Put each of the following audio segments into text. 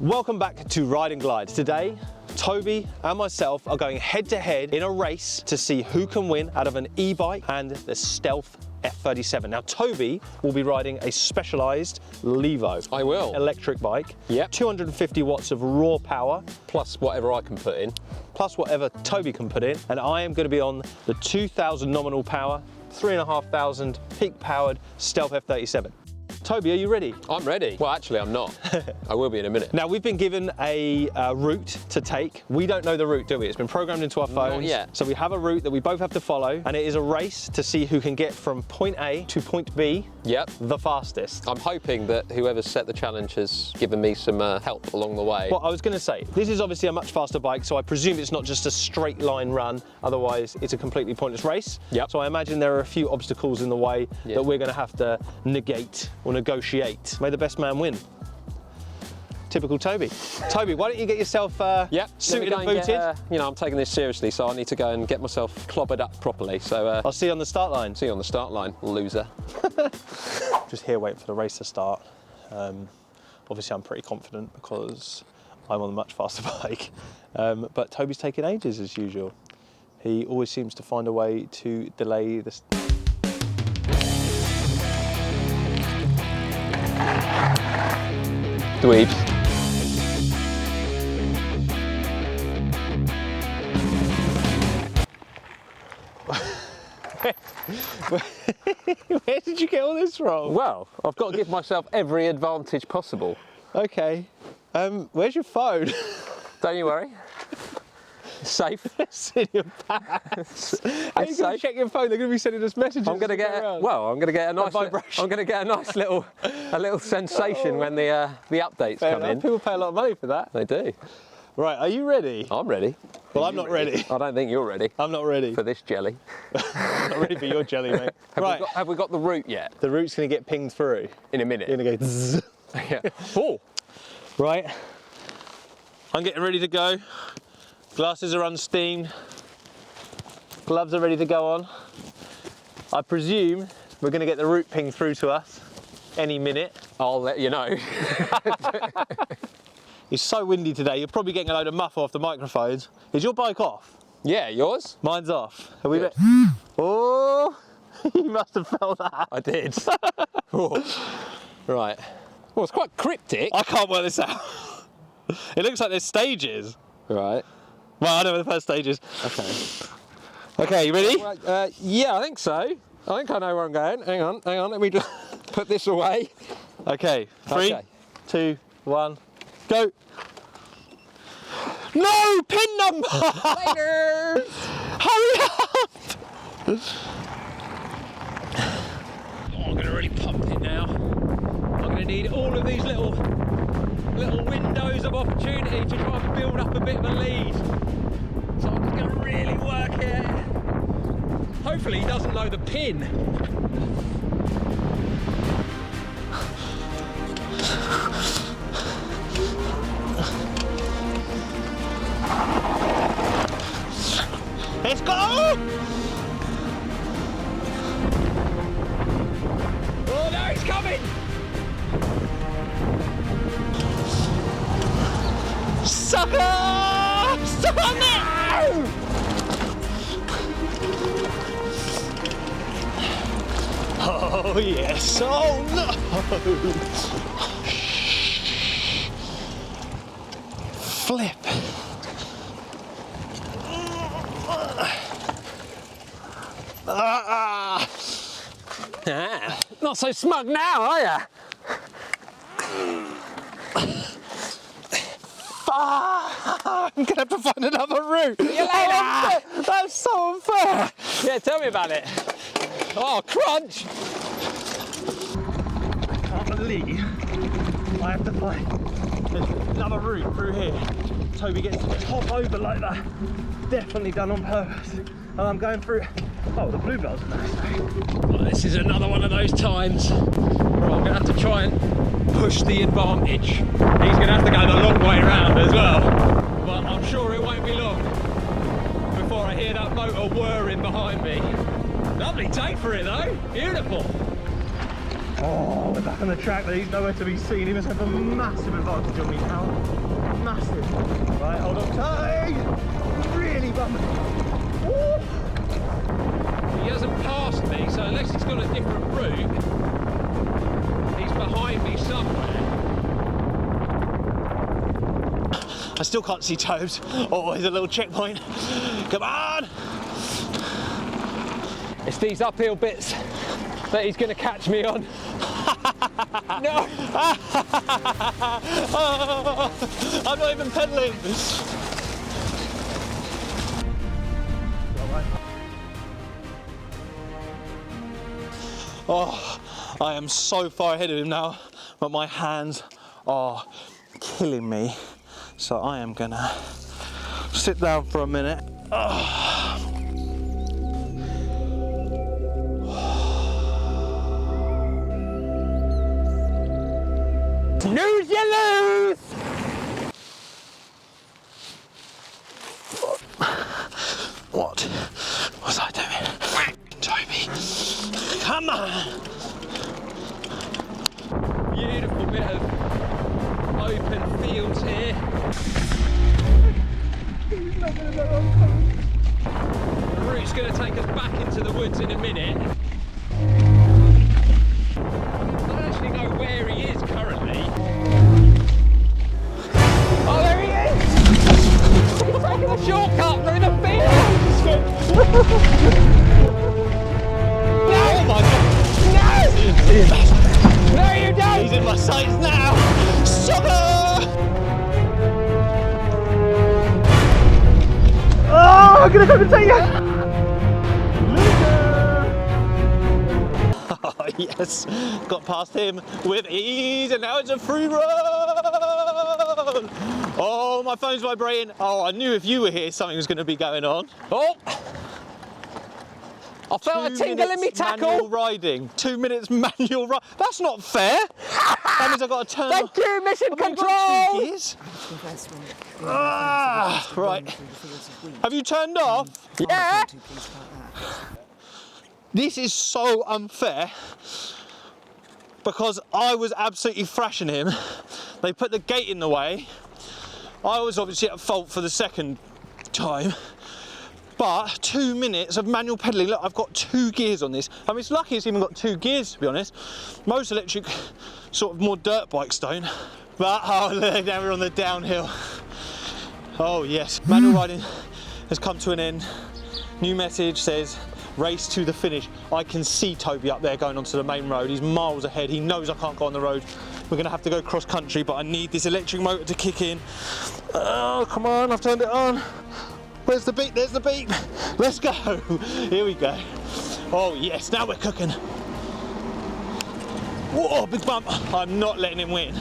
Welcome back to Ride and Glide. Today, Toby and myself are going head to head in a race to see who can win out of an e-bike and the Stealth F37. Now, Toby will be riding a Specialized Levo. I will. Electric bike. Yep. 250 watts of raw power. Plus whatever I can put in. Plus whatever Toby can put in. And I am going to be on the 2,000 nominal power, 3,500 peak powered Stealth F37. Toby, are you ready? I'm ready. Well, actually, I'm not. I will be in a minute. Now, we've been given a route to take. We don't know the route, do we? It's been programmed into our phones. Not yet. So we have a route that we both have to follow, and it is a race to see who can get from point A to point B Yep. the fastest. I'm hoping that whoever's set the challenge has given me some help along the way. Well, I was going to say, this is obviously a much faster bike, so I presume it's not just a straight line run, otherwise it's a completely pointless race. Yep. So I imagine there are a few obstacles in the way that we're going to have to negate or negotiate. May the best man win. Typical Toby. Toby, why don't you get yourself suited and booted? You know, I'm taking this seriously, so I need to go and get myself clobbered up properly. So I'll see you on the start line. see you on the start line, loser. Just here waiting for the race to start. Obviously I'm pretty confident because I'm on a much faster bike. But Toby's taking ages as usual. He always seems to find a way to delay this. Dweebs. Where did you get all this from? Well, I've got to give myself every advantage possible. Okay. Where's your phone? Don't you worry. It's safe. It's in your pants. How are you going to check your phone? They're going to be sending us messages. I'm going to get a nice vibration. I'm going to get a nice little sensation when the updates Fair come enough. in. People pay a lot of money for that. They do. Right, are you ready? I'm ready. Well, I'm not ready. I don't think you're ready I'm not ready. for this jelly. I'm not ready for your jelly, mate. Have we got the route yet? The route's going to get pinged through. In a minute. You're going to go zzz. Yeah. Oh. Right. I'm getting ready to go. Glasses are unsteamed. Gloves are ready to go on. I presume we're going to get the route pinged through to us any minute. I'll let you know. It's so windy today, you're probably getting a load of muff off the microphones. Is your bike off? Yeah, yours? Mine's off. Have we Good. Oh, you must have felt that. I did. Oh. Right. Well, it's quite cryptic. I can't work this out. It looks like there's stages. Right. Well, I know where the first stage is. Okay. Okay, you ready? Yeah, I think so. I think I know where I'm going. Hang on. Let me just put this away. Okay, 3, Okay. 2, 1, go. No, pin number! Later! Hurry up! Oh, I'm gonna really pump it now. I'm gonna need all of these little windows of opportunity to try and build up a bit of a lead. So I'm just gonna really work it. Hopefully he doesn't know the pin. Let's go! Oh no, he's coming! Sucker! Sucker! No! Oh yes! Oh no! Flip! Not so smug now, are ya? I'm gonna have to find another route. See you later. That's so unfair. Yeah, tell me about it. Oh, crunch! I can't believe I have to find another route through here. Toby gets to top over like that. Definitely done on purpose. And I'm going through. Oh, the bluebells are nice. Well, this is another one of those times where I'm going to have to try and push the advantage. He's going to have to go the long way round as well. But I'm sure it won't be long before I hear that motor whirring behind me. Lovely take for it though. Beautiful. Oh, we're back on the track, but he's nowhere to be seen. He must have a massive advantage on me now. Massive. Right, hold on tight. Really bumping. Woo! He hasn't passed me, so unless he's got a different route, he's behind me somewhere. I still can't see Tobes. Oh, here's a little checkpoint. Come on! It's these uphill bits that he's going to catch me on. No! Oh, I'm not even pedaling. Oh, I am so far ahead of him now, but my hands are killing me. So I am gonna sit down for a minute. Lose you lose! What was I doing? Toby, come on! Beautiful bit of open fields here. The route's going to take us back into the woods in a minute. I don't actually know where he is currently. Oh, there he is! He's taking a shortcut through the field! No! Oh my God! No! No, you don't! He's in my sights now! Sugar! Oh, I'm gonna overtake you! Oh, yes, got past him with ease, and now it's a free run. Oh, my phone's vibrating. Oh, I knew if you were here, something was going to be going on. Oh! I felt a tingle in me tackle. Manual riding. 2 minutes manual ride. That's not fair. That means I've got to turn. Thank you, mission Have I control. got 2 gears? Ah, right. Have you turned off? Yeah. This is so unfair because I was absolutely thrashing him. They put the gate in the way. I was obviously at fault for the second time. But 2 minutes of manual pedalling. Look, I've got 2 gears on this. I mean, it's lucky it's even got 2 gears, to be honest. Most electric, sort of more dirt bikes don't. But, oh, look, now we're on the downhill. Oh, yes. Manual riding has come to an end. New message says, race to the finish. I can see Toby up there going onto the main road. He's miles ahead. He knows I can't go on the road. We're going to have to go cross country, but I need this electric motor to kick in. Oh, come on, I've turned it on. Where's the beep? There's the beep. Let's go. Here we go. Oh, yes, now we're cooking. Whoa, big bump. I'm not letting him win.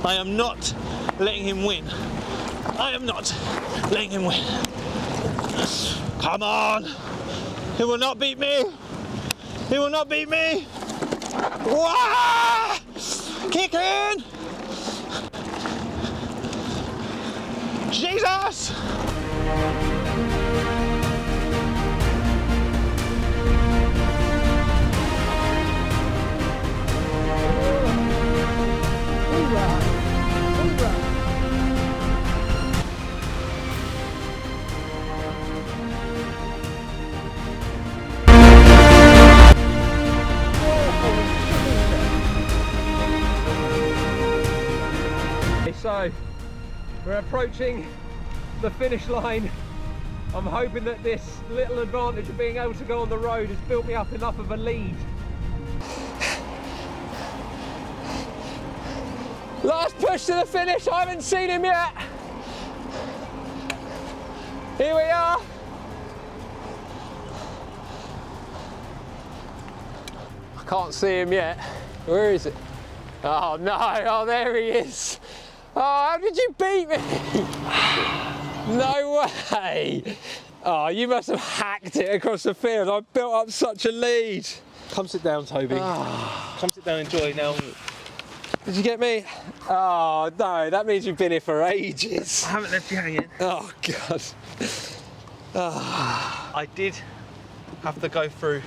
I am not letting him win. I am not letting him win. Come on. He will not beat me. He will not beat me. Wah! Kick in. Jesus. So, we're approaching the finish line. I'm hoping that this little advantage of being able to go on the road has built me up enough of a lead. Last push to the finish, I haven't seen him yet. Here we are. I can't see him yet. Where is it? Oh no, oh there he is. Oh, how did you beat me? No way. Oh, you must have hacked it across the field. I built up such a lead. Come sit down, Toby. Come sit down and enjoy now. Did you get me? Oh no, that means you've been here for ages. I haven't left you hanging. Oh God. I did have to go through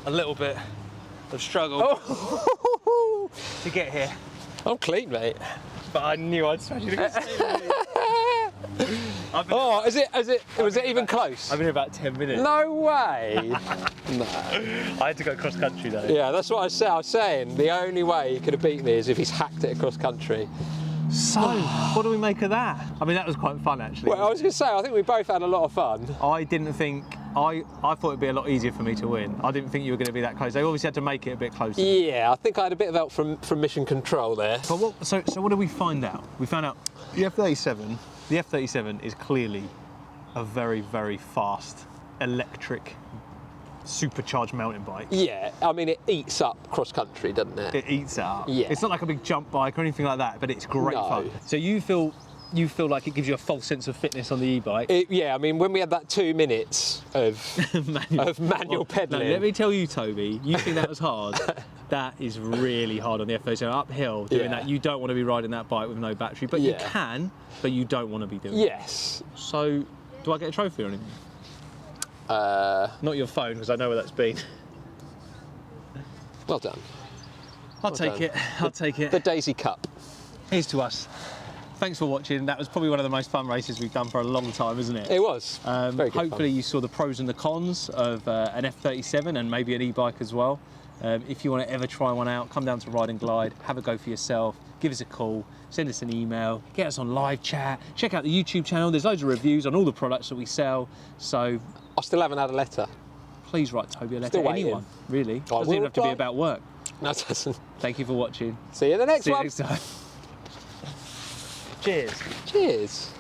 a little bit I've struggled to get here, I'm clean, mate. but I knew I'd smash it against Oh, was it even close? I've been here about 10 minutes. No way. No. I had to go cross country though. Yeah, that's what I said. I was saying the only way he could have beat me is if he's hacked it across country. So, what do we make of that? I mean, that was quite fun actually. Well, I was going to say, I think we both had a lot of fun. I didn't think, I thought it'd be a lot easier for me to win. I didn't think you were going to be that close. They obviously had to make it a bit closer. Yeah, I think I had a bit of help from mission control there. But so what did we find out? We found out the F37. The F37 is clearly a very, very fast electric supercharged mountain bike. Yeah, I mean, it eats up cross country, doesn't it? It eats it up. Yeah. It's not like a big jump bike or anything like that, but it's great No. fun. So you feel like it gives you a false sense of fitness on the e-bike? Yeah, I mean, when we had that 2 minutes of manual pedalling. No, let me tell you, Toby, you think that was hard? That is really hard on the F37. Uphill, doing that, you don't want to be riding that bike with no battery, but you can, but you don't want to be doing it. Yes. So, do I get a trophy or anything? Not your phone, because I know where that's been. Well done. I'll take it. I'll take it. The Daisy Cup. Here's to us. Thanks for watching. That was probably one of the most fun races we've done for a long time, isn't it? It was. Very good hopefully fun. you saw the pros and the cons of an F37 and maybe an e-bike as well. If you want to ever try one out, come down to Ride and Glide, have a go for yourself, give us a call, send us an email, get us on live chat, check out the YouTube channel. There's loads of reviews on all the products that we sell. So I still haven't had a letter. please write Toby a letter. Still waiting. Anyone, really. I Doesn't will even have to be reply. about work. No, it doesn't. Thank you for watching. See you in the next See you one. next time. Cheers. Cheers.